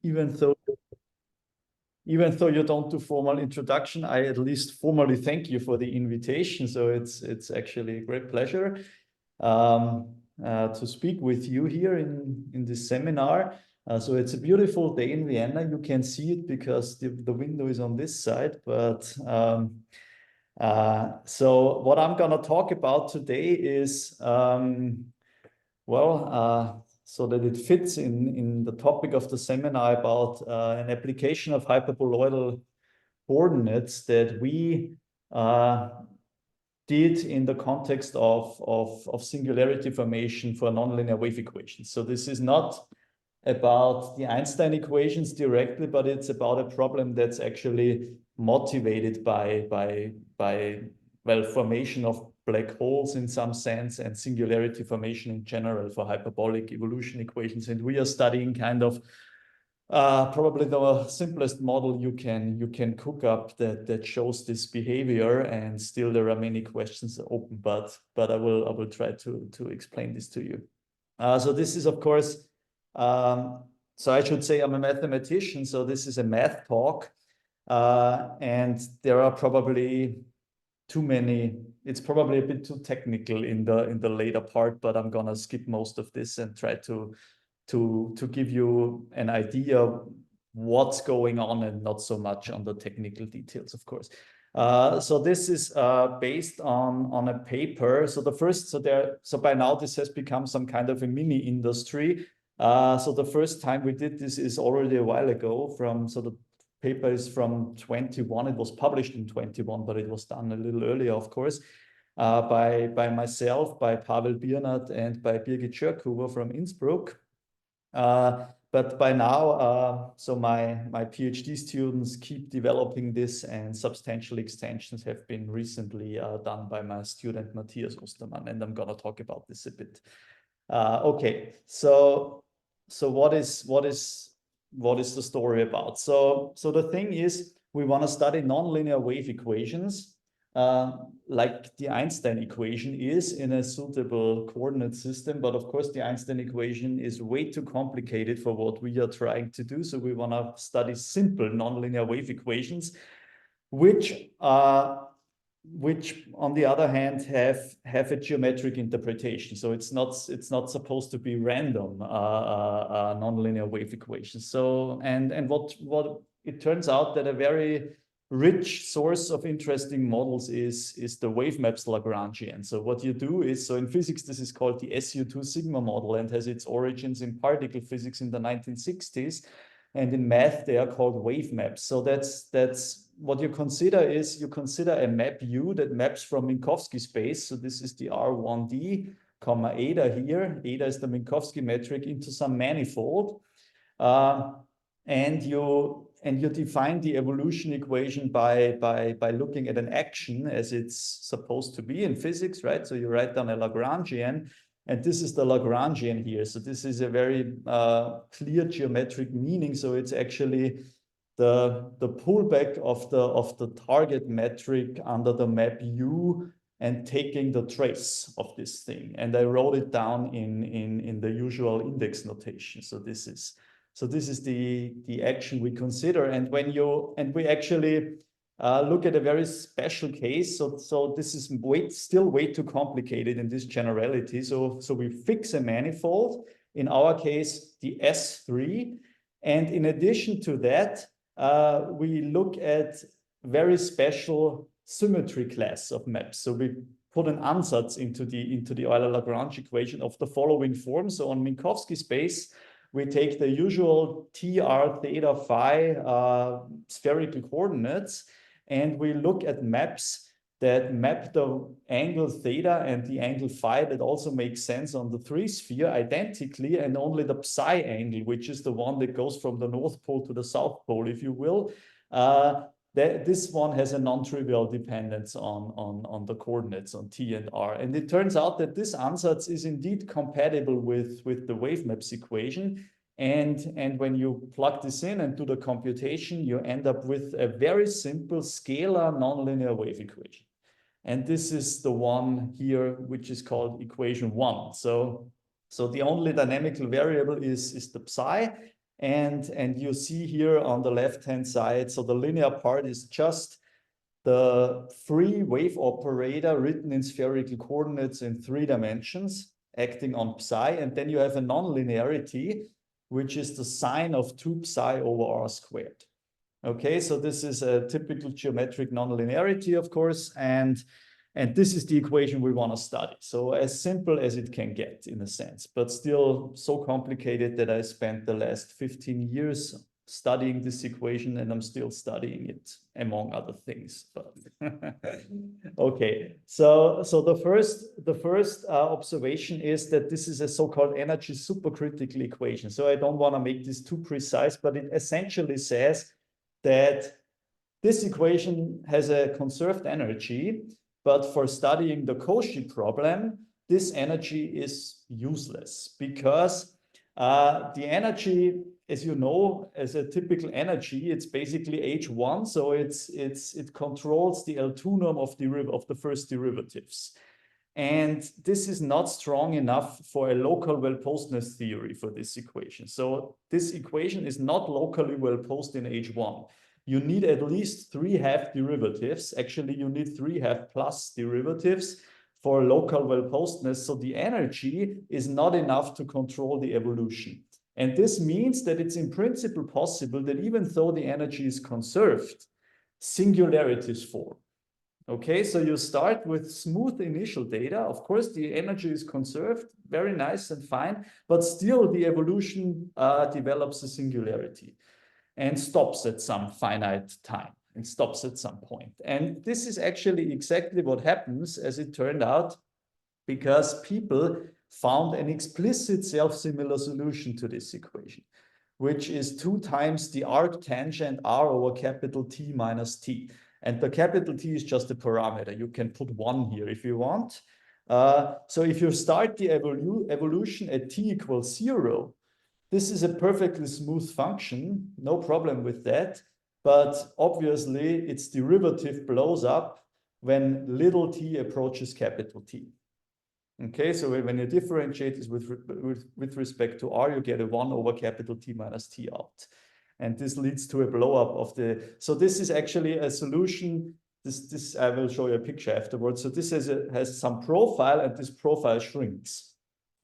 even though you don't do formal introduction, I at least formally thank you for the invitation. So it's actually a great pleasure to speak with you here in this seminar. So it's a beautiful day in Vienna. You can see it because the window is on this side. But so what I'm going to talk about today is, so that it fits in the topic of the seminar about an application of hyperboloidal coordinates that we did in the context of singularity formation for nonlinear wave equations. So this is not about the Einstein equations directly, but it's about a problem that's actually motivated by formation of black holes in some sense and singularity formation in general for hyperbolic evolution equations. And we are studying kind of probably the simplest model you can cook up that shows this behavior, and still there are many questions open, but I will try to explain this to you. So this is, of course, so I should say I'm a mathematician, so this is a math talk, and there are probably too many. It's probably a bit too technical in the later part, but I'm gonna skip most of this and try to give you an idea what's going on and not so much on the technical details, of course. So this is based on a paper. So by now this has become some kind of a mini industry. So the first time we did this is already a while ago. So the paper is from 21. It was published in 21, but it was done a little earlier, of course, by myself, by Pavel Biernat, and by Birgit Schörkhuber from Innsbruck. But by now, so my PhD students keep developing this, and substantial extensions have been recently done by my student Matthias Ostermann, and I'm going to talk about this a bit. Okay, so what is the story about? So the thing is, we want to study nonlinear wave equations like the Einstein equation is in a suitable coordinate system. But of course, the Einstein equation is way too complicated for what we are trying to do. So we want to study simple nonlinear wave equations, which on the other hand have a geometric interpretation. So it's not supposed to be random nonlinear wave equations. So and what it turns out that a very rich source of interesting models is the wave maps Lagrangian. So what you do is, so in physics this is called the SU2 sigma model and has its origins in particle physics in the 1960s, and in math they are called wave maps. So that's what you consider is, you consider a map U that maps from Minkowski space. So this is the R1d comma eta here. Eta is the Minkowski metric into some manifold, and you define the evolution equation by looking at an action as it's supposed to be in physics, right? So you write down a Lagrangian, and this is the Lagrangian here. So this is a very clear geometric meaning. So it's actually the pullback of the target metric under the map U and taking the trace of this thing. And I wrote it down in the usual index notation. So this is the action we consider. And we actually look at a very special case. So this is still way too complicated in this generality. So we fix a manifold, in our case, the S3. And in addition to that, we look at very special symmetry class of maps. So we put an ansatz into the Euler-Lagrange equation of the following form. So on Minkowski space, we take the usual TR theta phi spherical coordinates, and we look at maps that map the angle theta and the angle phi that also makes sense on the 3-sphere identically, and only the psi angle, which is the one that goes from the North Pole to the South Pole, if you will, this one has a non-trivial dependence on the coordinates on T and R. And it turns out that this ansatz is indeed compatible with the wave maps equation. And when you plug this in and do the computation, you end up with a very simple scalar nonlinear wave equation. And this is the one here, which is called equation 1. So the only dynamical variable is the psi. And you see here on the left-hand side, so the linear part is just the free wave operator written in spherical coordinates in 3 dimensions, acting on psi. And then you have a nonlinearity, which is the sine of 2 psi over r squared. Okay, so this is a typical geometric nonlinearity, of course, and this is the equation we want to study. So as simple as it can get in a sense, but still so complicated that I spent the last 15 years studying this equation, and I'm still studying it among other things. But okay, so the first observation is that this is a so-called energy supercritical equation. So I don't want to make this too precise, but it essentially says that this equation has a conserved energy, but for studying the Cauchy problem, this energy is useless because the energy, as you know, as a typical energy, it's basically H1, so it controls the L2 norm of the first derivatives. And this is not strong enough for a local well-posedness theory for this equation. So this equation is not locally well-posed in H1. You need at least 3 half derivatives. Actually, you need 3 half plus derivatives for local well-posedness. So the energy is not enough to control the evolution. And this means that it's in principle possible that even though the energy is conserved, singularities form. Okay, so you start with smooth initial data. Of course, the energy is conserved, very nice and fine, but still the evolution develops a singularity and stops at some finite time and stops at some point. And this is actually exactly what happens, as it turned out, because people found an explicit self-similar solution to this equation, which is 2 times the arctangent r over capital T minus t. And the capital T is just a parameter. You can put 1 here if you want. So if you start the evolution at t equals 0, this is a perfectly smooth function, no problem with that. But obviously, its derivative blows up when little t approaches capital T. Okay, so when you differentiate this with respect to r, you get a 1 over capital T minus t out. And this leads to a blow up of the, so this is actually a solution. This I will show you a picture afterwards. So this has some profile, and this profile shrinks,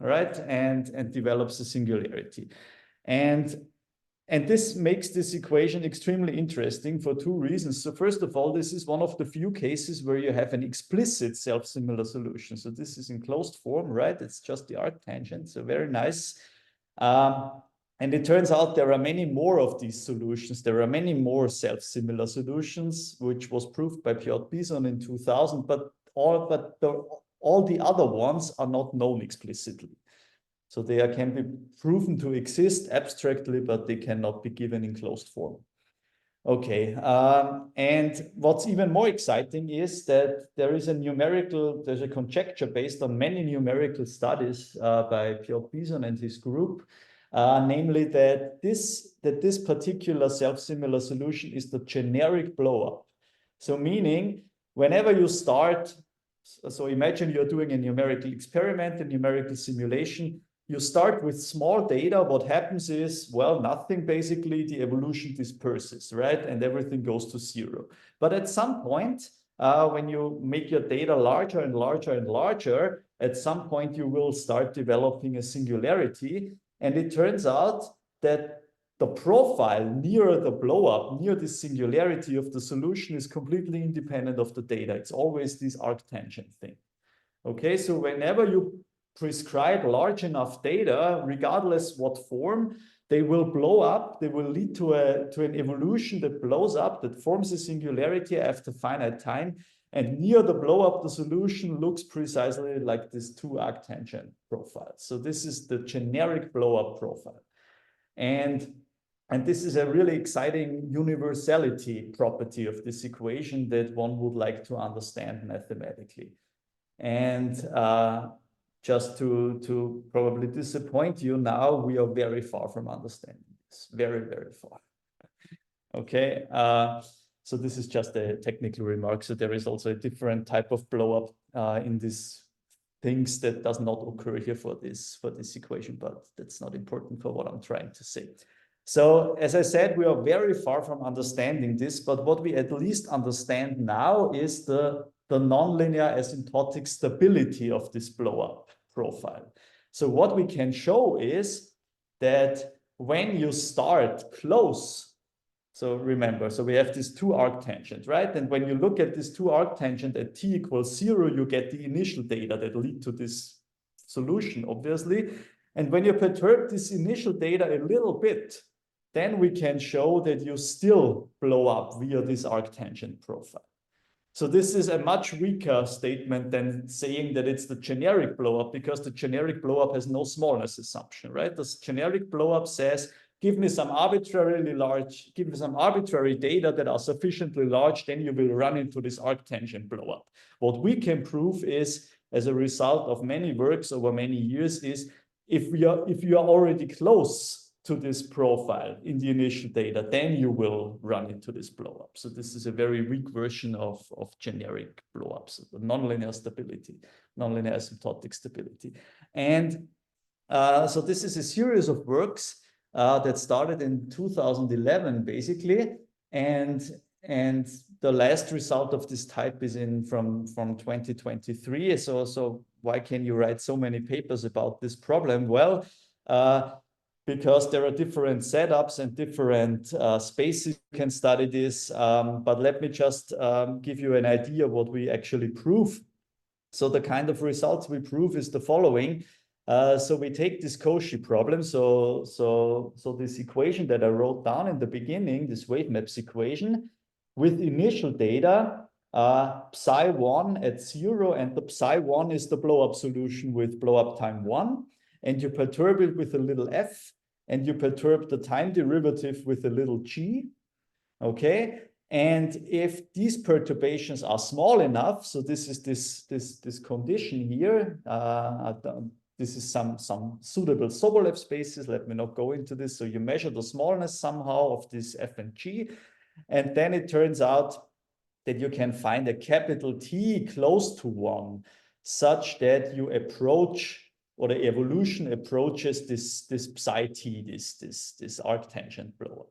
all right, and develops a singularity. And this makes this equation extremely interesting for 2 reasons. So first of all, this is one of the few cases where you have an explicit self-similar solution. So this is in closed form, right? It's just the arctangent, so very nice. And it turns out there are many more of these solutions. There are many more self-similar solutions, which was proved by Piotr Bison in 2000, but all the other ones are not known explicitly. So they can be proven to exist abstractly, but they cannot be given in closed form. Okay, and what's even more exciting is that there's a conjecture based on many numerical studies by Piotr Bison and his group, namely that this particular self-similar solution is the generic blow-up. So meaning, whenever you start, so imagine you're doing a numerical experiment, a numerical simulation, you start with small data. What happens is, well, nothing, basically, the evolution disperses, right? And everything goes to 0. But at some point, when you make your data larger and larger and larger, at some point you will start developing a singularity. And it turns out that the profile near the blow-up, near the singularity of the solution is completely independent of the data. It's always this arctangent thing. Okay, so whenever you prescribe large enough data, regardless what form, they will blow up. They will lead to an evolution that blows up, that forms a singularity after finite time. And near the blow up, the solution looks precisely like this 2 arctangent profile. So this is the generic blow up profile. And this is a really exciting universality property of this equation that one would like to understand mathematically. And just to probably disappoint you now, we are very far from understanding this, very, very far. Okay, so this is just a technical remark. So there is also a different type of blow up in these things that does not occur here for this equation, but that's not important for what I'm trying to say. So as I said, we are very far from understanding this, but what we at least understand now is the nonlinear asymptotic stability of this blow-up profile. So what we can show is that when you start close, so remember, so we have these two arctangents, right? And when you look at this two arctangent at t equals 0, you get the initial data that lead to this solution, obviously. And when you perturb this initial data a little bit, then we can show that you still blow up via this arctangent profile. So this is a much weaker statement than saying that it's the generic blowup, because the generic blowup has no smallness assumption, right? The generic blowup says, give me some arbitrary data that are sufficiently large, then you will run into this arctangent blowup. What we can prove is, as a result of many works over many years, is if you are already close to this profile in the initial data, then you will run into this blowup. So this is a very weak version of generic blowups, the nonlinear stability, nonlinear asymptotic stability. And so this is a series of works that started in 2011, basically, and the last result of this type is from 2023. So why can you write so many papers about this problem? Well, because there are different setups and different spaces you can study this. But let me just give you an idea of what we actually prove. So the kind of results we prove is the following. So we take this Cauchy problem. So this equation that I wrote down in the beginning, this wave maps equation, with initial data, psi1 at 0, and the psi1 is the blow-up solution with blow-up time 1. And you perturb it with a little f, and you perturb the time derivative with a little g, okay? And if these perturbations are small enough, so this is this condition here, this is some suitable Sobolev spaces, let me not go into this. So you measure the smallness somehow of this f and g, and then it turns out that you can find a capital T close to 1, such that you approach, or the evolution approaches this psi t, this arctangent blow-up.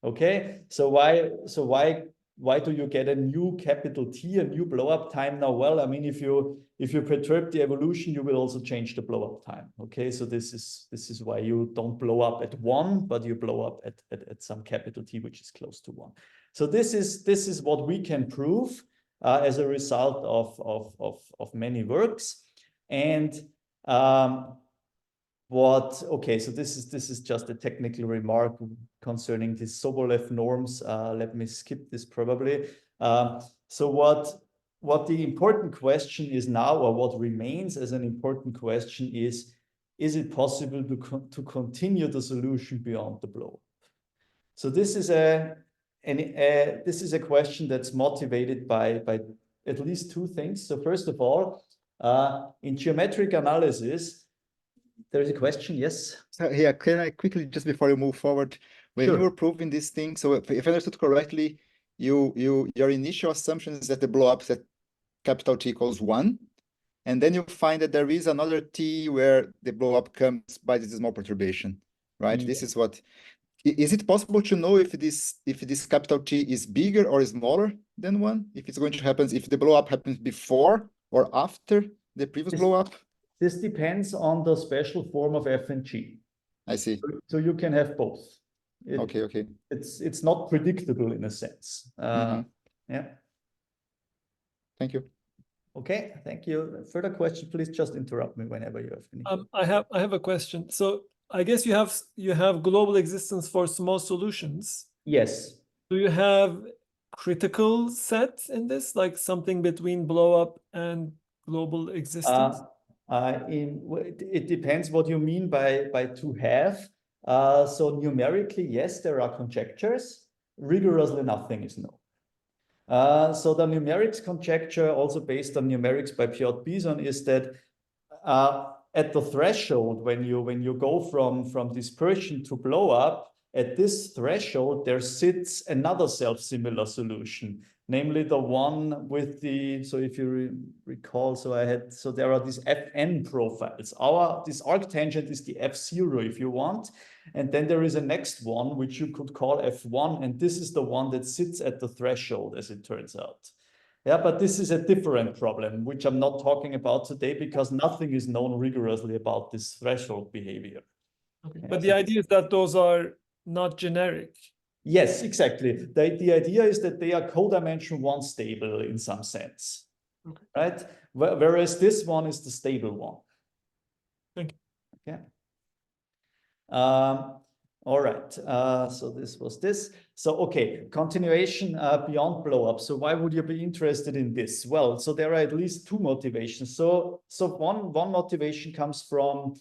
Okay, so why do you get a new capital T, a new blow-up time now? Well, I mean, if you perturb the evolution, you will also change the blow-up time. Okay, so this is why you don't blow up at 1, but you blow up at some capital T, which is close to 1. So this is what we can prove as a result of many works. And okay, so this is just a technical remark concerning these Sobolev norms. Let me skip this probably. So what the important question is now, or what remains as an important question is it possible to continue the solution beyond the blow? So this is a question that's motivated by at least two things. So first of all, in geometric analysis, there is a question, yes? So yeah, can I quickly, just before you move forward, when Sure. you were proving this thing, so if I understood correctly, your initial assumption is that the blow up at capital T equals 1, and then you find that there is another T where the blow up comes by this small perturbation, right? Yeah. This is what, is it possible to know if this capital T is bigger or smaller than 1? If it's going to happen, if the blow up happens before or after the previous blow up? This depends on the special form of f and g. I see. So you can have both. Okay. It's not predictable in a sense. Yeah. Thank you. Okay, thank you. Further question, please just interrupt me whenever you have any. I have a question. So I guess you have global existence for small solutions. Yes. Do you have critical sets in this, like something between blow up and global existence? It depends what you mean by to have. So numerically, yes, there are conjectures. Rigorously, nothing is known. So the numerics conjecture, also based on numerics by Piotr Bison, is that at the threshold, when you go from dispersion to blow up, at this threshold there sits another self-similar solution, namely the one with the, so if you recall, so there are these Fn profiles. This arctangent is the F0 if you want, And then there is a next one, which you could call F1. And this is the one that sits at the threshold, as it turns out. Yeah, but this is a different problem, which I'm not talking about today because nothing is known rigorously about this threshold behavior. Okay. Yeah, But the idea is that those are not generic. Yes, exactly. The idea is that they are codimension 1 stable in some sense, okay. Right? Whereas this one is the stable one. Thank you. Okay. All right. So this was this. So, okay, continuation beyond blowup. So why would you be interested in this? Well, so there are at least 2 motivations. So one motivation comes from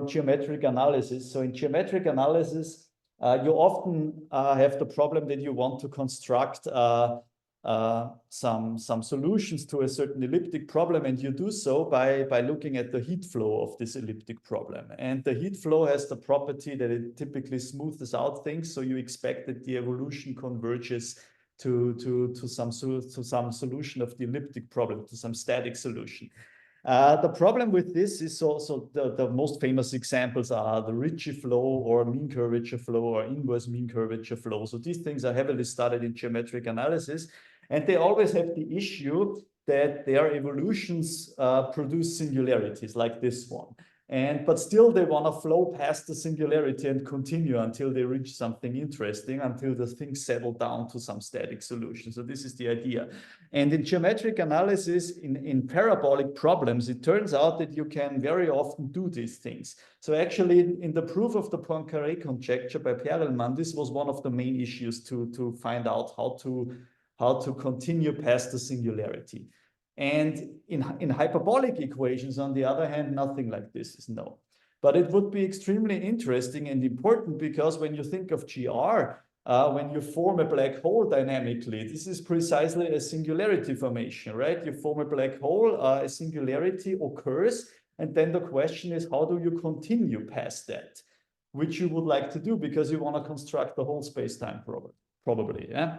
geometric analysis. So in geometric analysis, you often have the problem that you want to construct some solutions to a certain elliptic problem, and you do so by looking at the heat flow of this elliptic problem. And the heat flow has the property that it typically smoothes out things, so you expect that the evolution converges to some solution of the elliptic problem, to some static solution. The problem with this is also the most famous examples are the Ricci flow or mean curvature flow or inverse mean curvature flow. So these things are heavily studied in geometric analysis, and they always have the issue that their evolutions produce singularities like this one. But still they want to flow past the singularity and continue until they reach something interesting, until the things settle down to some static solution. So this is the idea. And in geometric analysis, in parabolic problems, it turns out that you can very often do these things. So actually, in the proof of the Poincaré conjecture by Perelman, this was one of the main issues to find out how to continue past the singularity. And in hyperbolic equations, on the other hand, nothing like this is known. But it would be extremely interesting and important because when you think of GR, when you form a black hole dynamically, this is precisely a singularity formation, right? You form a black hole, a singularity occurs, and then the question is, how do you continue past that? Which you would like to do because you want to construct the whole space-time probably, yeah?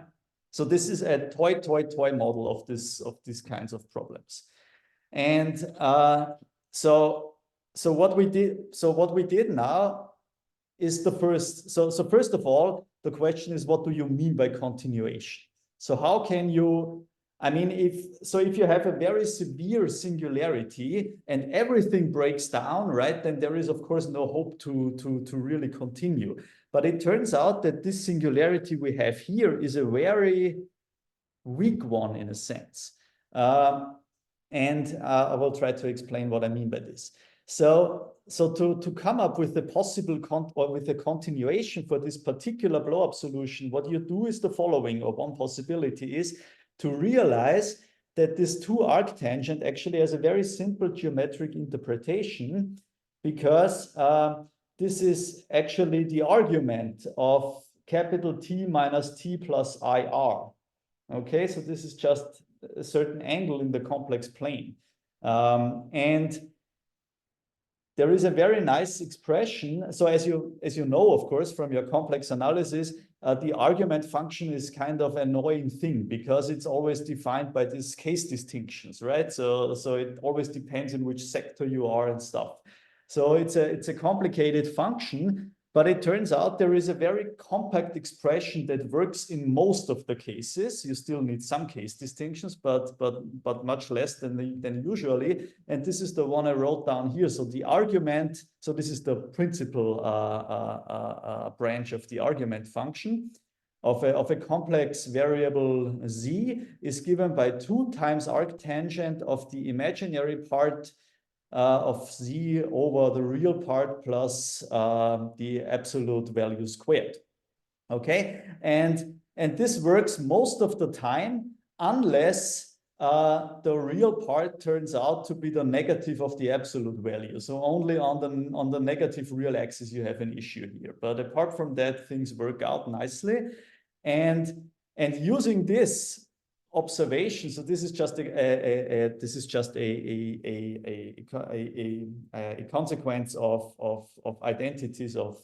So this is a toy model of these kinds of problems. And so what we did now is the first. So first of all, the question is, what do you mean by continuation? So how can you, I mean, if you have a very severe singularity and everything breaks down, right, then there is of course no hope to really continue. But it turns out that this singularity we have here is a very weak one in a sense. And I will try to explain what I mean by this. So to come up with a possible with a continuation for this particular blow-up solution, what you do is the following, or one possibility is to realize that this 2 arctangent actually has a very simple geometric interpretation, because this is actually the argument of capital T minus T plus IR. Okay, so this is just a certain angle in the complex plane. And there is a very nice expression. So as you know, of course, from your complex analysis, the argument function is kind of an annoying thing because it's always defined by these case distinctions, right? So it always depends in which sector you are and stuff. So it's a complicated function, but it turns out there is a very compact expression that works in most of the cases. You still need some case distinctions, but much less than usually. And this is the one I wrote down here. So the argument, so this is the principal branch of the argument function of a complex variable z is given by 2 times arctangent of the imaginary part of z over the real part plus the absolute value squared. Okay, and this works most of the time unless the real part turns out to be the negative of the absolute value. So only on the negative real axis you have an issue here. But apart from that, things work out nicely. And using this observation, so this is just a consequence of identities of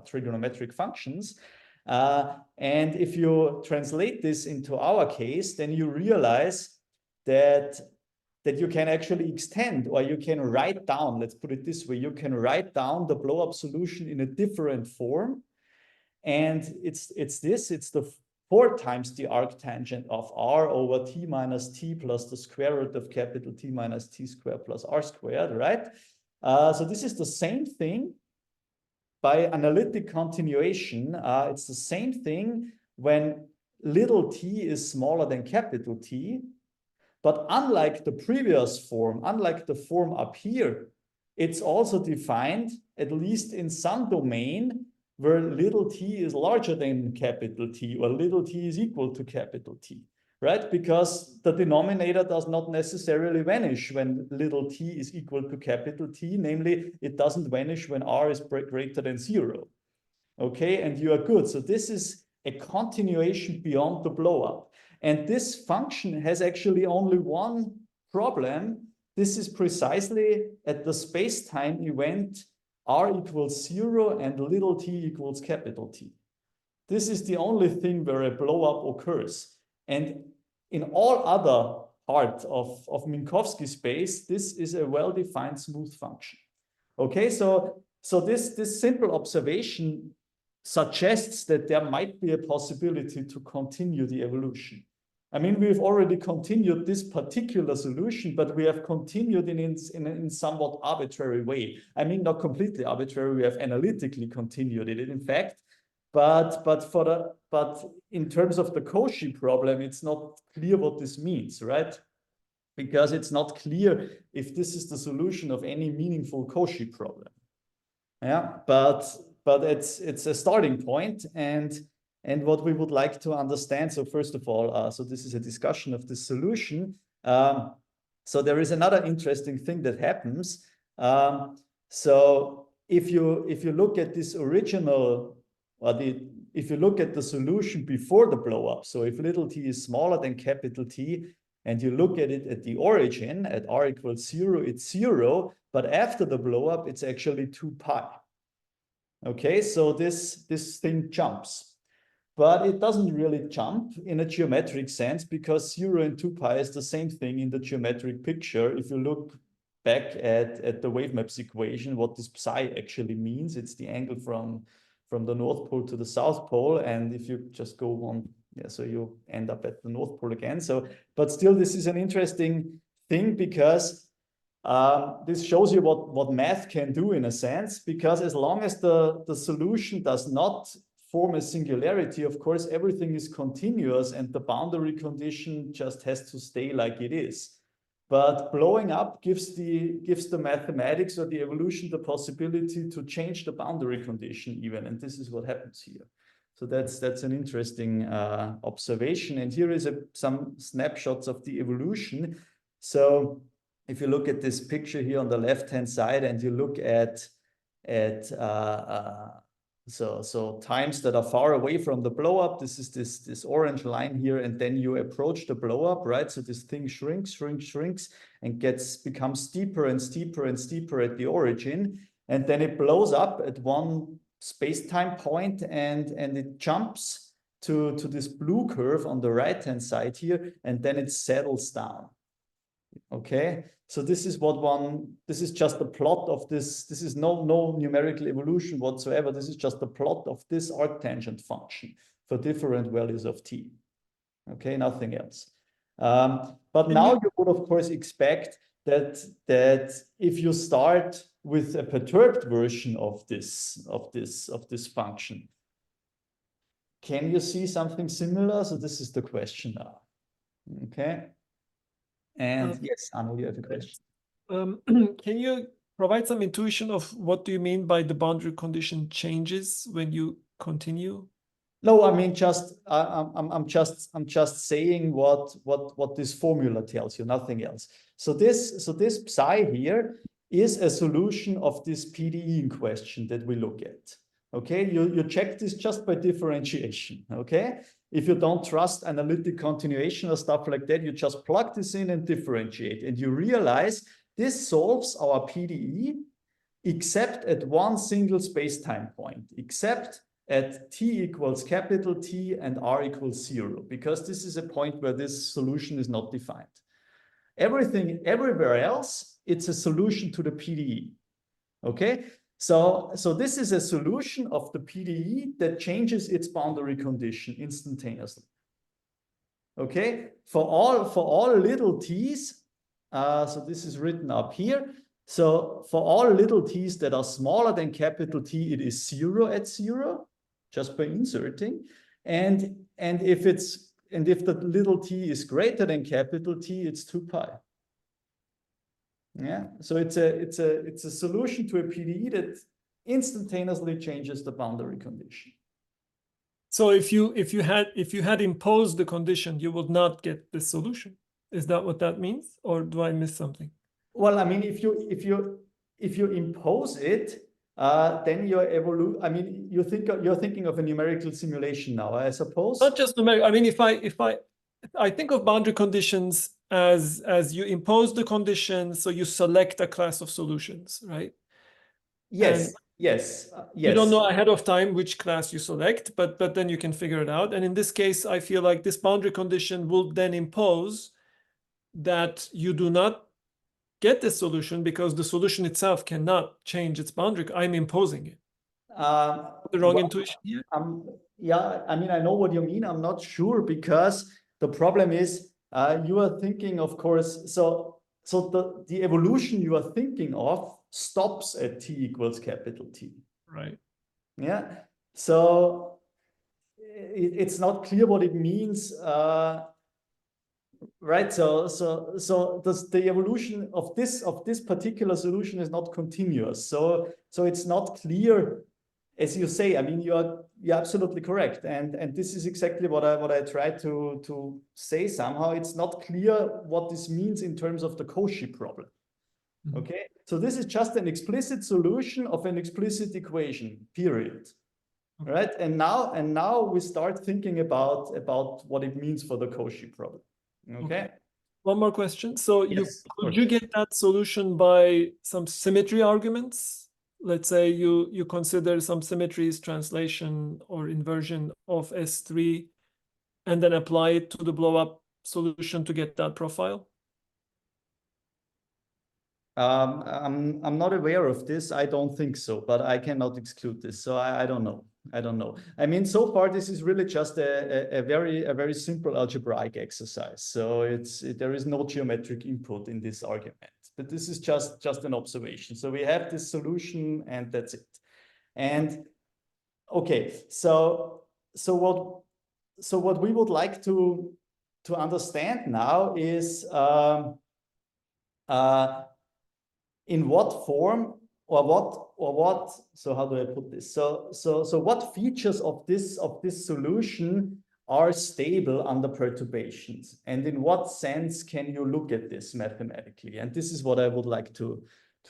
trigonometric functions. And if you translate this into our case, then you realize that that you can actually extend, or you can write down, let's put it this way, you can write down the blow-up solution in a different form. And it's the 4 times the arctangent of r over t minus t plus the square root of capital T minus t squared plus r squared, right? So this is the same thing by analytic continuation. It's the same thing when little t is smaller than capital T. But unlike the previous form, unlike the form up here, it's also defined, at least in some domain, where little t is larger than capital T, or little t is equal to capital T, right? Because the denominator does not necessarily vanish when little t is equal to capital T, namely, it doesn't vanish when r is greater than 0. Okay, and you are good. So this is a continuation beyond the blow-up. And this function has actually only one problem. This is precisely at the space-time event r equals 0 and little t equals capital T. This is the only thing where a blow-up occurs. And in all other parts of Minkowski space, this is a well-defined smooth function. Okay, so this simple observation suggests that there might be a possibility to continue the evolution. I mean, we've already continued this particular solution, but we have continued in somewhat arbitrary way. I mean, not completely arbitrary. We have analytically continued it, in fact. But in terms of the Cauchy problem, it's not clear what this means, right? Because it's not clear if this is the solution of any meaningful Cauchy problem. Yeah, but it's a starting point, and what we would like to understand. So first of all, so this is a discussion of the solution. So there is another interesting thing that happens. So if you look at this original, or if you look at the solution before the blow-up, so if little t is smaller than capital T, and you look at it at the origin, at r equals 0, it's 0, but after the blow-up, it's actually 2 pi. Okay, so this thing jumps. But it doesn't really jump in a geometric sense, because 0 and 2 pi is the same thing in the geometric picture. If you look back at the wavemaps equation, what this psi actually means, it's the angle from the North Pole to the South Pole. And if you just go on, yeah, so you end up at the North Pole again. So, but still, this is an interesting thing, because this shows you what math can do in a sense, because as long as the solution does not form a singularity, of course, everything is continuous and the boundary condition just has to stay like it is. But blowing up gives the mathematics or the evolution the possibility to change the boundary condition even, and this is what happens here. So that's an interesting observation. And here is some snapshots of the evolution. So if you look at this picture here on the left-hand side, and you look at so times that are far away from the blow-up, this is this orange line here, and then you approach the blow-up, right? So this thing shrinks, and becomes steeper and steeper and steeper at the origin, and then it blows up at one space-time point, and it jumps to this blue curve on the right-hand side here, and then it settles down. Okay, so this is this is just the plot of this. This is no numerical evolution whatsoever. This is just the plot of this arctangent function for different values of t. Okay, nothing else. But now you would of course expect that if you start with a perturbed version of this function, can you see something similar? So this is the question now. Okay. And yes, Anna, you have a question. Can you provide some intuition of what do you mean by the boundary condition changes when you continue? No, I mean I'm just saying what this formula tells you, nothing else. So this psi here is a solution of this PDE in question that we look at. Okay, you check this just by differentiation. Okay. If you don't trust analytic continuation or stuff like that, you just plug this in and differentiate, and you realize this solves our PDE except at one single space-time point, except at t equals capital T and r equals 0, because this is a point where this solution is not defined. Everything everywhere else, it's a solution to the PDE. Okay, so this is a solution of the PDE that changes its boundary condition instantaneously. Okay, for all little t's, so this is written up here. So for all little t's that are smaller than capital T, it is 0 at 0, just by inserting. And if the little t is greater than capital T, it's 2 pi. Yeah, so it's a solution to a PDE that instantaneously changes the boundary condition. So if you had imposed the condition, you would not get this solution. Is that what that means, or do I miss something? Well, I mean, if you impose it, then you're thinking of a numerical simulation now, I suppose. Not just numerical. I mean, if I think of boundary conditions as you impose the condition, so you select a class of solutions, right? Yes, and yes. You don't know ahead of time which class you select, but then you can figure it out. And in this case, I feel like this boundary condition will then impose that you do not get this solution because the solution itself cannot change its boundary. I'm imposing it. The wrong intuition here? Yeah, I mean, I know what you mean. I'm not sure, because the problem is you are thinking, of course, so the evolution you are thinking of stops at t equals capital T. Right. Yeah. So it's not clear what it means. Right. So the evolution of this particular solution is not continuous. So it's not clear, as you say. I mean, you're absolutely correct, and this is exactly what I tried to say. Somehow it's not clear what this means in terms of the Cauchy problem. Mm-hmm. Okay, so this is just an explicit solution of an explicit equation, period. Okay. Right, and now we start thinking about what it means for the Cauchy problem. Okay. One more question. So yes, could you get that solution by some symmetry arguments? Let's say you consider some symmetries, translation or inversion of S3, and then apply it to the blow-up solution to get that profile? I'm not aware of this. I don't think so, but I cannot exclude this. So I don't know. I don't know. I mean, so far this is really just a very simple algebraic exercise. So there is no geometric input in this argument, but this is just an observation. So we have this solution, and that's it. And okay, so what we would like to understand now is in what form or what, so how do I put this? So what features of this solution are stable under perturbations, and in what sense can you look at this mathematically? And this is what I would like to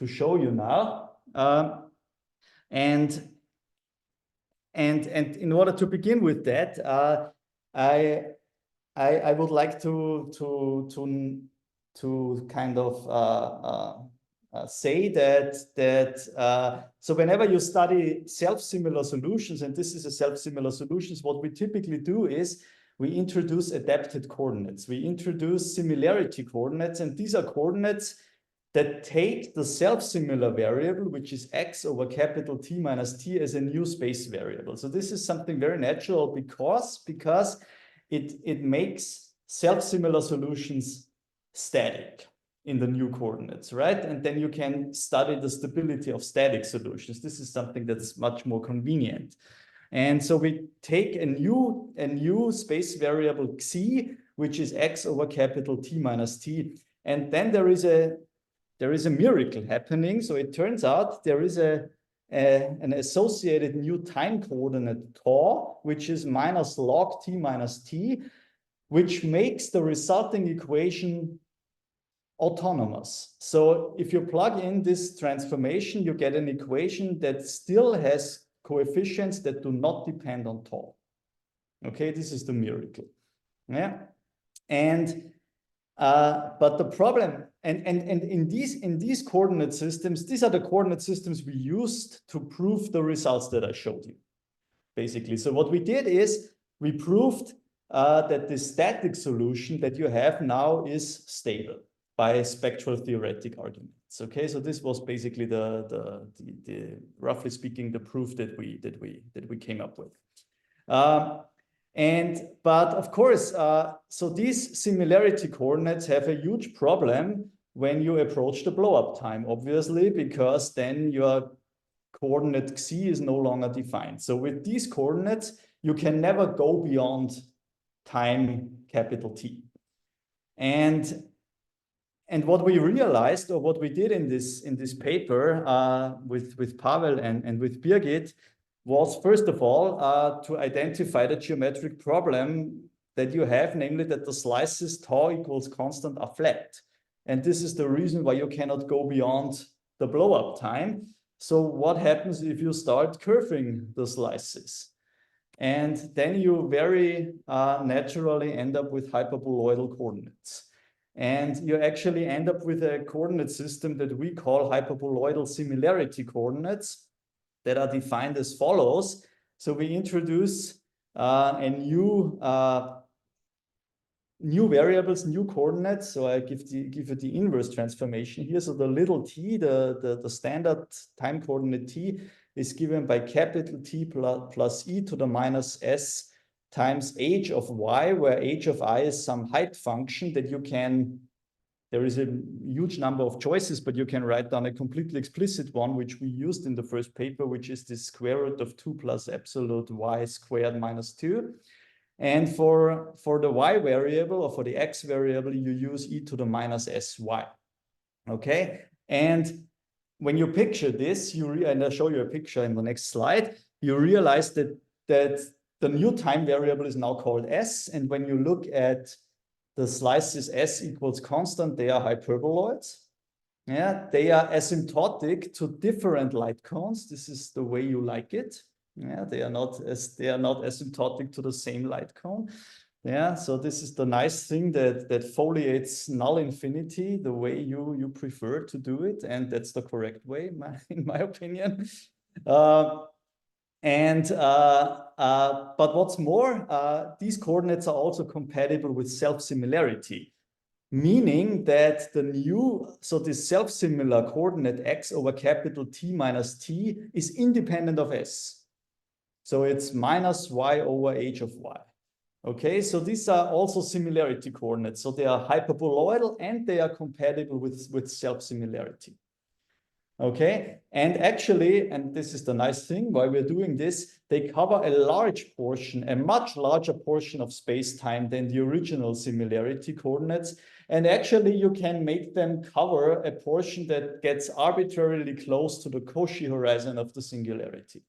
show you now. And in order to begin with that, I would like to kind of say that so whenever you study self-similar solutions, and this is a self-similar solutions, what we typically do is we introduce adapted coordinates. We introduce similarity coordinates, and these are coordinates that take the self-similar variable, which is x over capital T minus t, as a new space variable. So this is something very natural because it makes self-similar solutions static in the new coordinates, right? And then you can study the stability of static solutions. This is something that's much more convenient. And so we take a new space variable xi, which is x over capital T minus t, and then there is a miracle happening. So it turns out there is an associated new time coordinate tau, which is minus log t minus t, which makes the resulting equation autonomous. So if you plug in this transformation, you get an equation that still has coefficients that do not depend on tau. Okay, this is the miracle. Yeah, and but the problem, and in these coordinate systems, these are the coordinate systems we used to prove the results that I showed you, basically. So what we did is we proved that the static solution that you have now is stable by spectral theoretic arguments. Okay, so this was basically the roughly speaking the proof that we came up with. But of course, so these similarity coordinates have a huge problem when you approach the blow-up time, obviously, because then your coordinate xi is no longer defined. So with these coordinates, you can never go beyond time capital T. And what we realized, or what we did in this paper with Pavel and with Birgit, was first of all to identify the geometric problem that you have, namely that the slices tau equals constant are flat. And this is the reason why you cannot go beyond the blow-up time. So what happens if you start curving the slices? And then you very naturally end up with hyperboloidal coordinates. And you actually end up with a coordinate system that we call hyperboloidal similarity coordinates that are defined as follows. So we introduce a new variables, new coordinates. So I give you the inverse transformation here. So the little t, the standard time coordinate t, is given by capital T plus e to the minus s times h of y, where h of I is some height function that you can, there is a huge number of choices, but you can write down a completely explicit one, which we used in the first paper, which is the square root of 2 plus absolute y squared minus 2. And for the y variable, or for the x variable, you use e to the minus sy. Okay, and when you picture this, and I'll show you a picture in the next slide, you realize that the new time variable is now called s, and when you look at the slices s equals constant, they are hyperboloids. Yeah, they are asymptotic to different light cones. This is the way you like it. Yeah, they are not asymptotic to the same light cone. Yeah, so this is the nice thing that foliates null infinity the way you prefer to do it, and that's the correct way, in my opinion. But what's more, these coordinates are also compatible with self-similarity, meaning that this self-similar coordinate x over capital T minus t is independent of s. So it's minus y over h of y. Okay, so these are also similarity coordinates. So they are hyperboloidal and they are compatible with self-similarity. Okay, and actually, and this is the nice thing why we're doing this, they cover a large portion, a much larger portion of space-time than the original similarity coordinates. And actually, you can make them cover a portion that gets arbitrarily close to the Cauchy horizon of the singularity.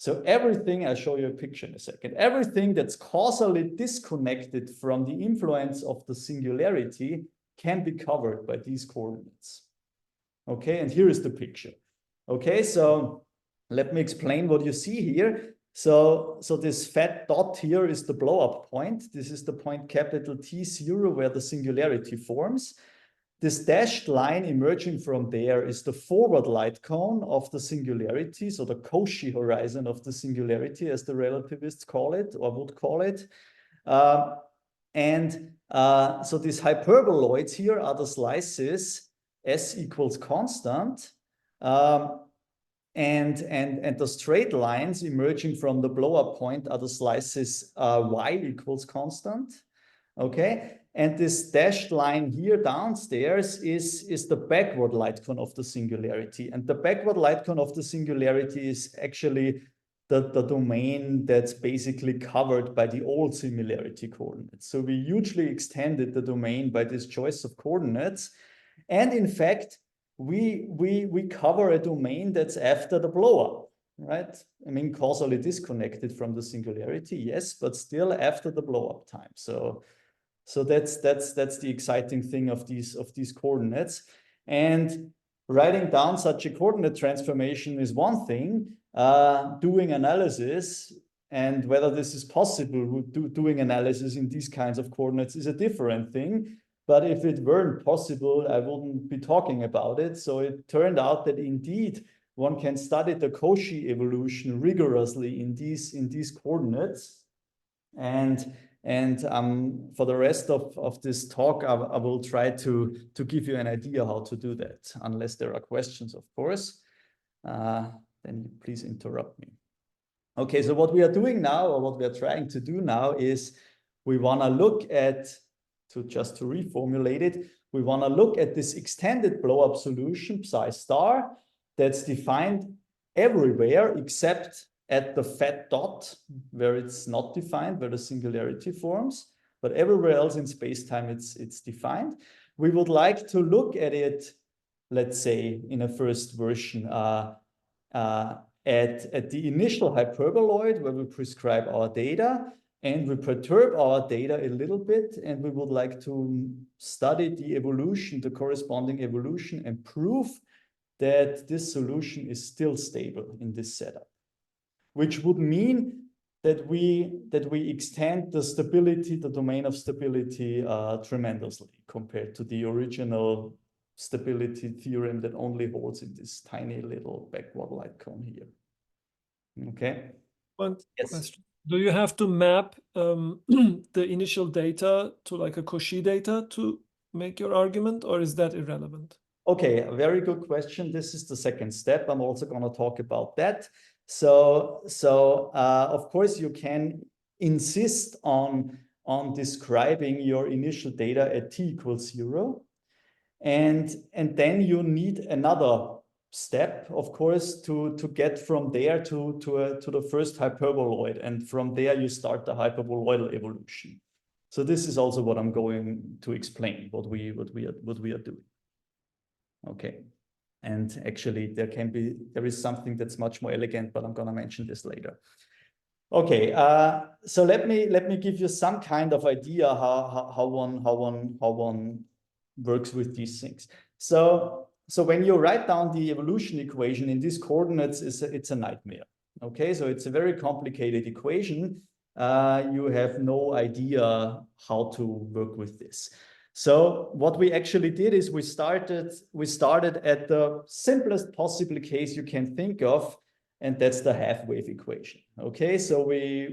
So everything, I'll show you a picture in a second, everything that's causally disconnected from the influence of the singularity can be covered by these coordinates. Okay, and here is the picture. Okay, so let me explain what you see here. So this fat dot here is the blow-up point. This is the point capital T0 where the singularity forms. This dashed line emerging from there is the forward light cone of the singularity, so the Cauchy horizon of the singularity, as the relativists call it, or would call it. So these hyperboloids here are the slices s equals constant, and the straight lines emerging from the blow-up point are the slices y equals constant. Okay. And this dashed line here downstairs is the backward light cone of the singularity. And the backward light cone of the singularity is actually the domain that's basically covered by the old similarity coordinates. So we hugely extended the domain by this choice of coordinates. And in fact, we cover a domain that's after the blow-up, right? I mean, causally disconnected from the singularity, yes, but still after the blow-up time. So that's the exciting thing of these coordinates. And writing down such a coordinate transformation is one thing. Doing analysis and whether this is possible, doing analysis in these kinds of coordinates is a different thing. But if it weren't possible, I wouldn't be talking about it. So it turned out that indeed one can study the Cauchy evolution rigorously in these coordinates. And And for the rest of this talk, I will try to give you an idea how to do that, unless there are questions, of course. Then please interrupt me. Okay, so what we are doing now, or what we are trying to do now, is we want to look at, just to reformulate it, we want to look at this extended blow-up solution, psi star, that's defined everywhere except at the fat dot, where it's not defined, where the singularity forms, but everywhere else in space-time it's defined. We would like to look at it, let's say, in a first version, at the initial hyperboloid, where we prescribe our data, and we perturb our data a little bit, and we would like to study the evolution, the corresponding evolution, and prove that this solution is still stable in this setup, which would mean that we extend the stability, the domain of stability, tremendously compared to the original stability theorem that only holds in this tiny little backward light cone here. Okay. One Yes. question. Do you have to map the initial data to like a Cauchy data to make your argument, or is that irrelevant? Okay, a very good question. This is the second step. I'm also going to talk about that. So of course, you can insist on describing your initial data at t equals 0. And then you need another step, of course, to get from there to the first hyperboloid. And from there, you start the hyperboloidal evolution. So this is also what I'm going to explain, what we are doing. Okay. And actually, there is something that's much more elegant, but I'm going to mention this later. Okay, so let me give you some kind of idea how one works with these things. So when you write down the evolution equation in these coordinates, it's a nightmare. Okay, so it's a very complicated equation. You have no idea how to work with this. So what we actually did is we started at the simplest possible case you can think of, and that's the half-wave equation. Okay, so we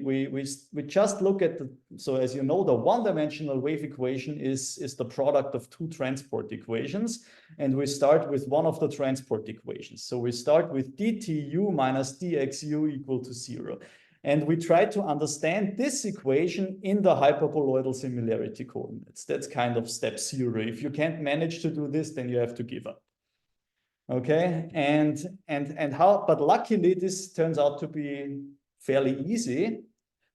just look at so as you know, the one-dimensional wave equation is the product of two transport equations, and we start with one of the transport equations. So we start with dtu minus dxu equal to 0. And we try to understand this equation in the hyperboloidal similarity coordinates. That's kind of step 0. If you can't manage to do this, then you have to give up. Okay, but luckily this turns out to be fairly easy,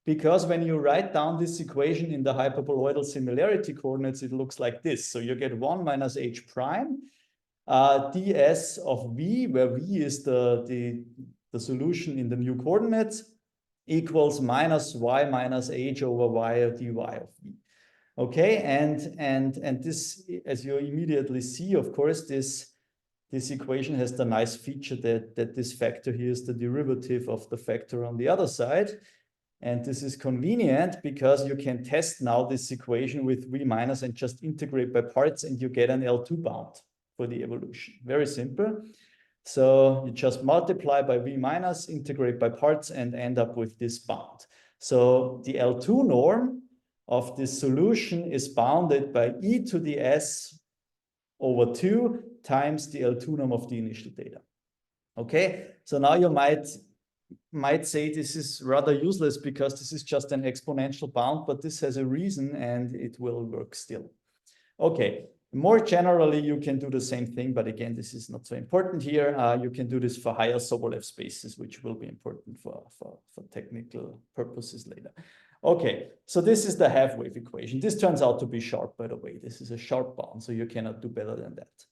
because when you write down this equation in the hyperboloidal similarity coordinates, it looks like this. So you get 1 minus h prime ds of v, where v is the solution in the new coordinates, equals minus y minus h over y dy of v. Okay, and this, as you immediately see, of course, this equation has the nice feature that this factor here is the derivative of the factor on the other side. And this is convenient because you can test now this equation with v minus and just integrate by parts, and you get an L2 bound for the evolution. Very simple. So you just multiply by v minus, integrate by parts, and end up with this bound. So the L2 norm of this solution is bounded by e to the s over 2 times the L2 norm of the initial data. Okay, so now you might say this is rather useless because this is just an exponential bound, but this has a reason and it will work still. Okay, more generally, you can do the same thing, but again, this is not so important here. You can do this for higher Sobolev spaces, which will be important for technical purposes later. Okay, so this is the half-wave equation. This turns out to be sharp, by the way. This is a sharp bound, so you cannot do better than that.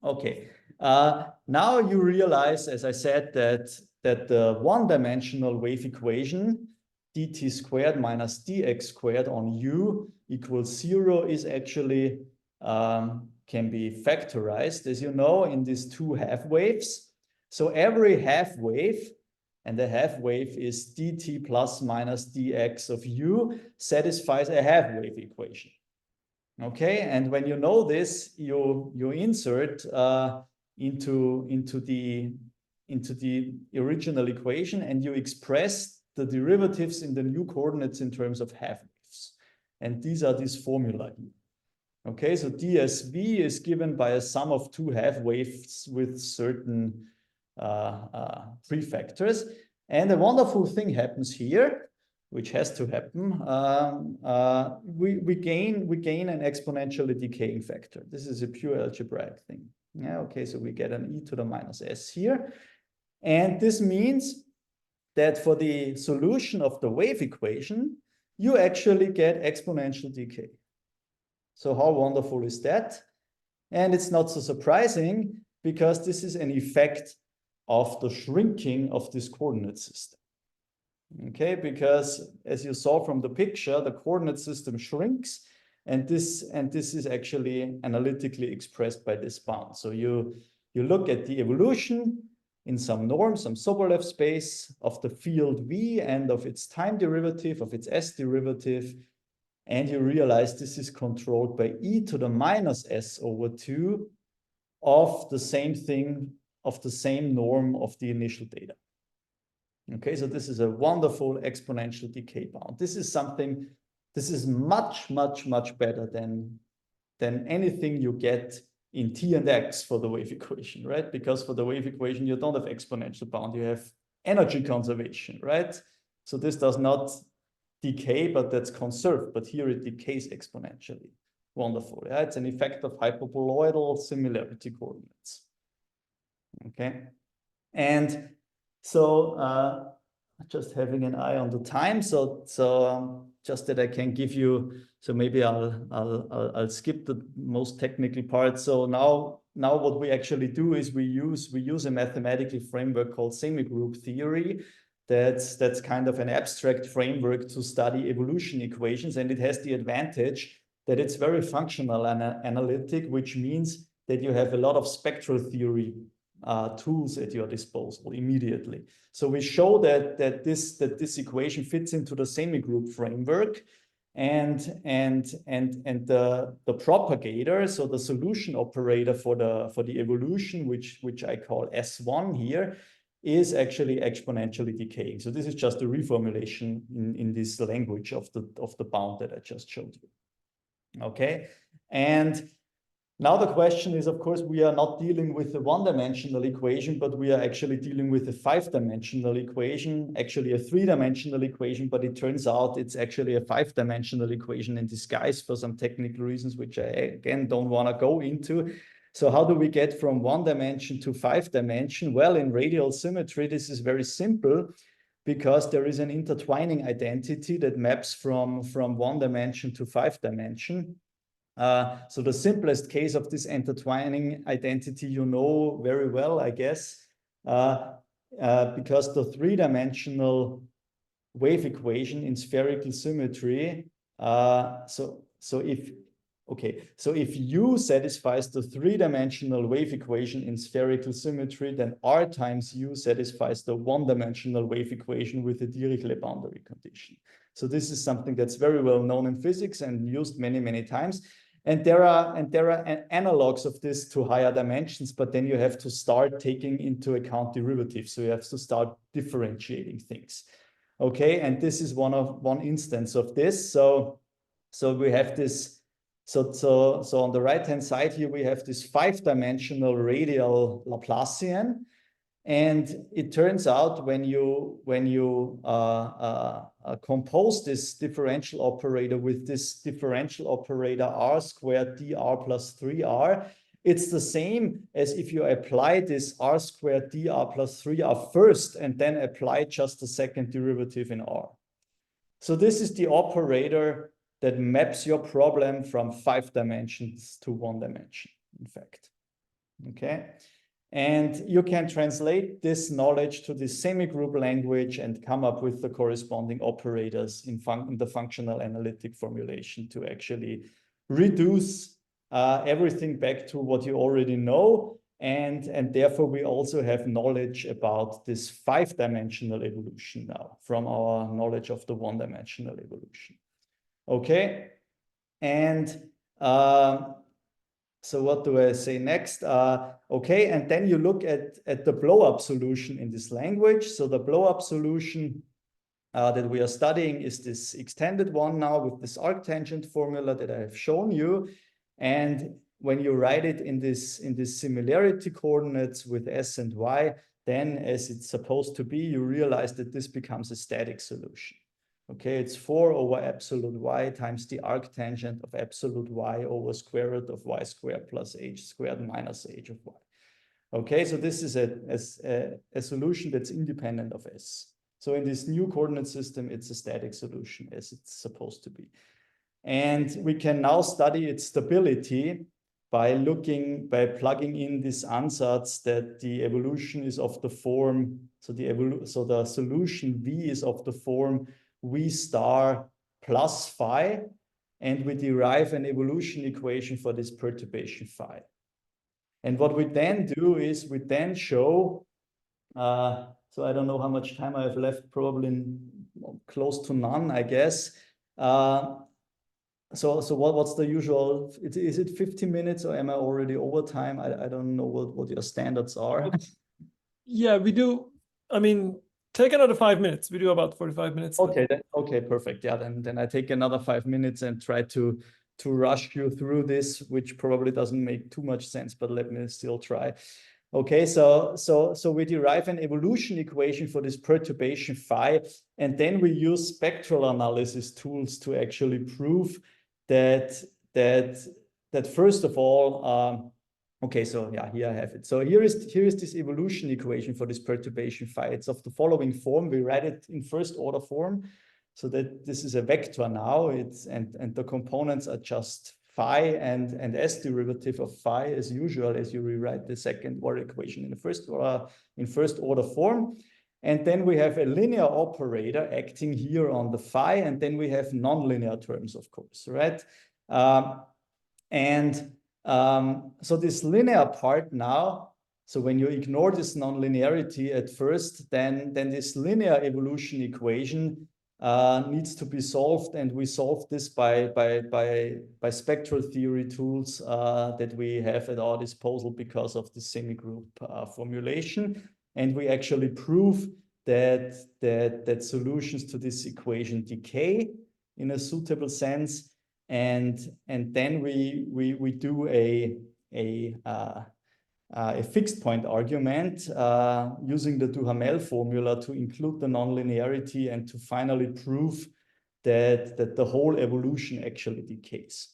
Okay, now you realize, as I said, that the one-dimensional wave equation, dt squared minus dx squared on u equals 0 is actually can be factorized, as you know, in these two half waves. So every half wave, and the half wave is dt plus minus dx of u, satisfies a half wave equation. Okay, and when you know this, you insert into the original equation, and you express the derivatives in the new coordinates in terms of half wave. And these are these formula here. Okay, so DSV is given by a sum of two half waves with certain prefactors. And a wonderful thing happens here, which has to happen. We gain an exponentially decaying factor. This is a pure algebraic thing. Yeah, okay, so we get an e to the minus s here. And this means that for the solution of the wave equation, you actually get exponential decay. So how wonderful is that? And it's not so surprising because this is an effect of the shrinking of this coordinate system. Okay, because as you saw from the picture, the coordinate system shrinks, and this is actually analytically expressed by this bound. So you look at the evolution in some norm, some Sobolev space of the field V and of its time derivative, of its S derivative, and you realize this is controlled by e to the minus s over 2 of the same thing, of the same norm of the initial data. Okay, so this is a wonderful exponential decay bound. This is something, this is much, much, much better than anything you get in T and X for the wave equation, right? Because for the wave equation, you don't have exponential bound, you have energy conservation, right? So this does not decay, but that's conserved, but here it decays exponentially. Wonderful, yeah? It's an effect of hyperboloidal similarity coordinates. Okay, and so just having an eye on the time, so just that I can give you, so maybe I'll skip the most technical part. So now what we actually do is we use a mathematical framework called semigroup theory. That's kind of an abstract framework to study evolution equations, and it has the advantage that it's very functional and analytic, which means that you have a lot of spectral theory tools at your disposal immediately. So we show that this equation fits into the semigroup framework, and the propagator, so the solution operator for the evolution, which I call S1 here, is actually exponentially decaying. So this is just a reformulation in this language of the bound that I just showed you. Okay, and now the question is, of course, we are not dealing with a one-dimensional equation, but we are actually dealing with a five-dimensional equation, actually a three-dimensional equation, but it turns out it's actually a five-dimensional equation in disguise for some technical reasons, which I, again, don't want to go into. So how do we get from one dimension to five dimension? Well, in radial symmetry, this is very simple because there is an intertwining identity that maps from one dimension to five dimension. So the simplest case of this intertwining identity, you know very well, I guess, because the three-dimensional wave equation in spherical symmetry, so if U satisfies the three-dimensional wave equation in spherical symmetry, then R times U satisfies the one-dimensional wave equation with the Dirichlet boundary condition. So this is something that's very well known in physics and used many, many times. And there are analogs of this to higher dimensions, but then you have to start taking into account derivatives. So you have to start differentiating things. Okay, and this is one instance of this. So we have this. So on the right-hand side here, we have this five-dimensional radial Laplacian. And it turns out when you compose this differential operator with this differential operator r squared dr plus 3r, it's the same as if you apply this r squared dr plus 3r first and then apply just the second derivative in r. So this is the operator that maps your problem from 5 dimensions to 1 dimension, in fact. Okay. And you can translate this knowledge to this semigroup language and come up with the corresponding operators in the functional analytic formulation to actually reduce everything back to what you already know. And therefore, we also have knowledge about this 5-dimensional evolution now from our knowledge of the 1-dimensional evolution. Okay. And so what do I say next? Okay, and then you look at the blow-up solution in this language. So the blow-up solution that we are studying is this extended one now with this arctangent formula that I have shown you. And when you write it in this similarity coordinates with S and Y, then as it's supposed to be, you realize that this becomes a static solution. Okay, it's 4 over absolute Y times the arctangent of absolute Y over square root of Y squared plus H squared minus H of Y. Okay, so this is a solution that's independent of S. So in this new coordinate system, it's a static solution as it's supposed to be. And we can now study its stability by plugging in this ansatz that the evolution is of the form, so the solution V is of the form V star plus phi, and we derive an evolution equation for this perturbation phi. And what we then do is we then show, so I don't know how much time I have left, probably close to none, I guess. So what's the usual, is it 50 minutes or am I already over time? I don't know what your standards are. Yeah, we do, I mean, take another 5 minutes. We do about 45 minutes. Okay, okay, perfect. Yeah, then I take another 5 minutes and try to rush you through this, which probably doesn't make too much sense, but let me still try. Okay, so we derive an evolution equation for this perturbation phi, and then we use spectral analysis tools to actually prove that first of all, okay, so yeah, here I have it. So here is this evolution equation for this perturbation phi. It's of the following form. We write it in first order form, so that this is a vector now. And the components are just phi and S derivative of phi as usual, as you rewrite the second order equation in the first order form. And then we have a linear operator acting here on the phi, and then we have nonlinear terms, of course, right? So this linear part now, so when you ignore this nonlinearity at first, then this linear evolution equation needs to be solved, and we solve this by spectral theory tools that we have at our disposal because of the semigroup formulation. And we actually prove that solutions to this equation decay in a suitable sense, and then we do a fixed point argument using the Duhamel formula to include the nonlinearity and to finally prove that the whole evolution actually decays.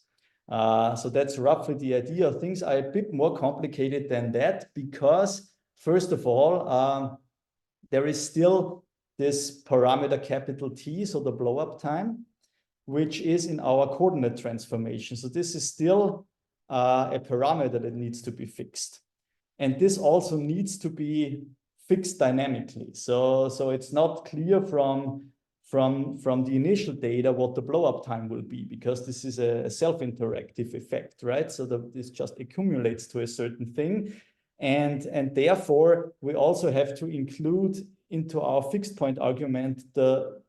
So that's roughly the idea. Things are a bit more complicated than that because, first of all, there is still this parameter capital T, so the blow-up time, which is in our coordinate transformation. So this is still a parameter that needs to be fixed. And this also needs to be fixed dynamically. So it's not clear from the initial data what the blow-up time will be, because this is a self-interactive effect, right? So this just accumulates to a certain thing. And therefore, we also have to include into our fixed point argument the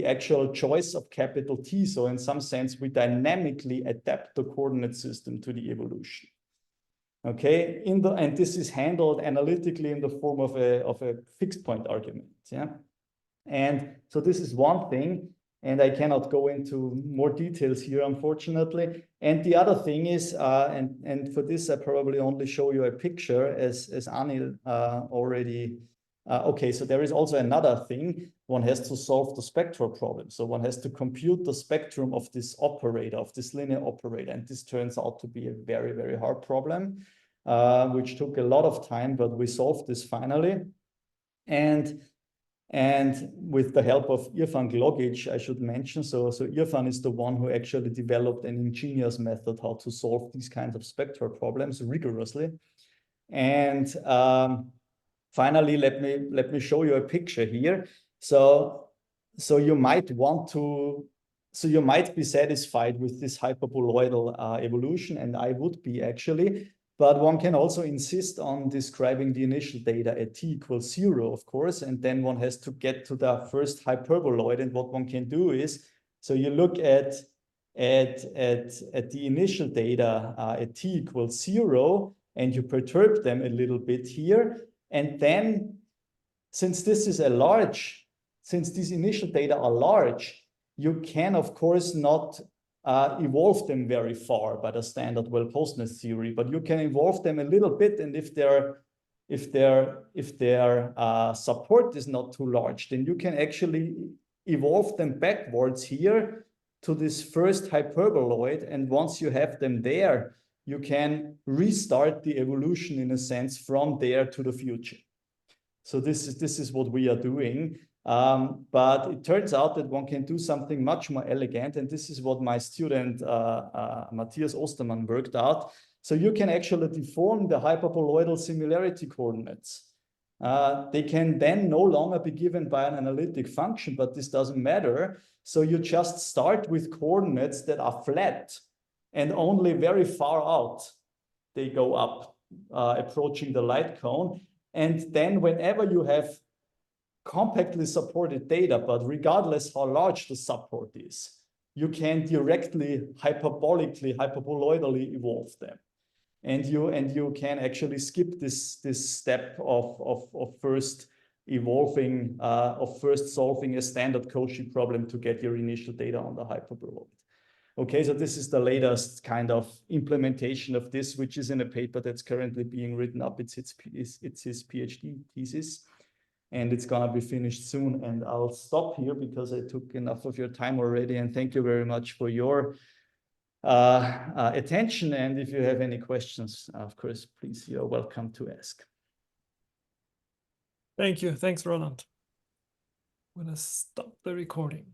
actual choice of capital T. So in some sense, we dynamically adapt the coordinate system to the evolution. Okay, and this is handled analytically in the form of a fixed point argument. Yeah, and so this is one thing, and I cannot go into more details here, unfortunately. And the other thing is, and for this I probably only show you a picture, as Anil already. Okay, so there is also another thing. One has to solve the spectral problem. So one has to compute the spectrum of this operator, of this linear operator. And this turns out to be a very, very hard problem, which took a lot of time, but we solved this finally. And with the help of Irfan Glogic, I should mention. So Irfan is the one who actually developed an ingenious method how to solve these kinds of spectral problems rigorously. And finally, let me show you a picture here. So you might be satisfied with this hyperboloidal evolution, and I would be actually, but one can also insist on describing the initial data at t equals 0, of course, and then one has to get to the first hyperboloid. And what one can do is, so you look at the initial data at t equals 0, and you perturb them a little bit here. And then, since this is a large since these initial data are large, you can, of course, not evolve them very far by the standard well-postness theory, but you can evolve them a little bit, and if their support is not too large, then you can actually evolve them backwards here to this first hyperboloid, and once you have them there, you can restart the evolution in a sense from there to the future. So this is what we are doing. But it turns out that one can do something much more elegant, and this is what my student Matthias Ostermann worked out. So you can actually deform the hyperboloidal similarity coordinates. They can then no longer be given by an analytic function, but this doesn't matter. So you just start with coordinates that are flat, and only very far out they go up, approaching the light cone. And then whenever you have compactly supported data, but regardless how large the support is, you can directly hyperboloidally evolve them. And you can actually skip this step of first evolving, of first solving a standard Cauchy problem to get your initial data on the hyperboloid. Okay, so this is the latest kind of implementation of this, which is in a paper that's currently being written up. It's his PhD thesis, and it's gonna be finished soon. And I'll stop here because I took enough of your time already. And thank you very much for your attention. And if you have any questions, of course, please, you're welcome to ask. Thank you. Thanks, Roland. I'm gonna stop the recording.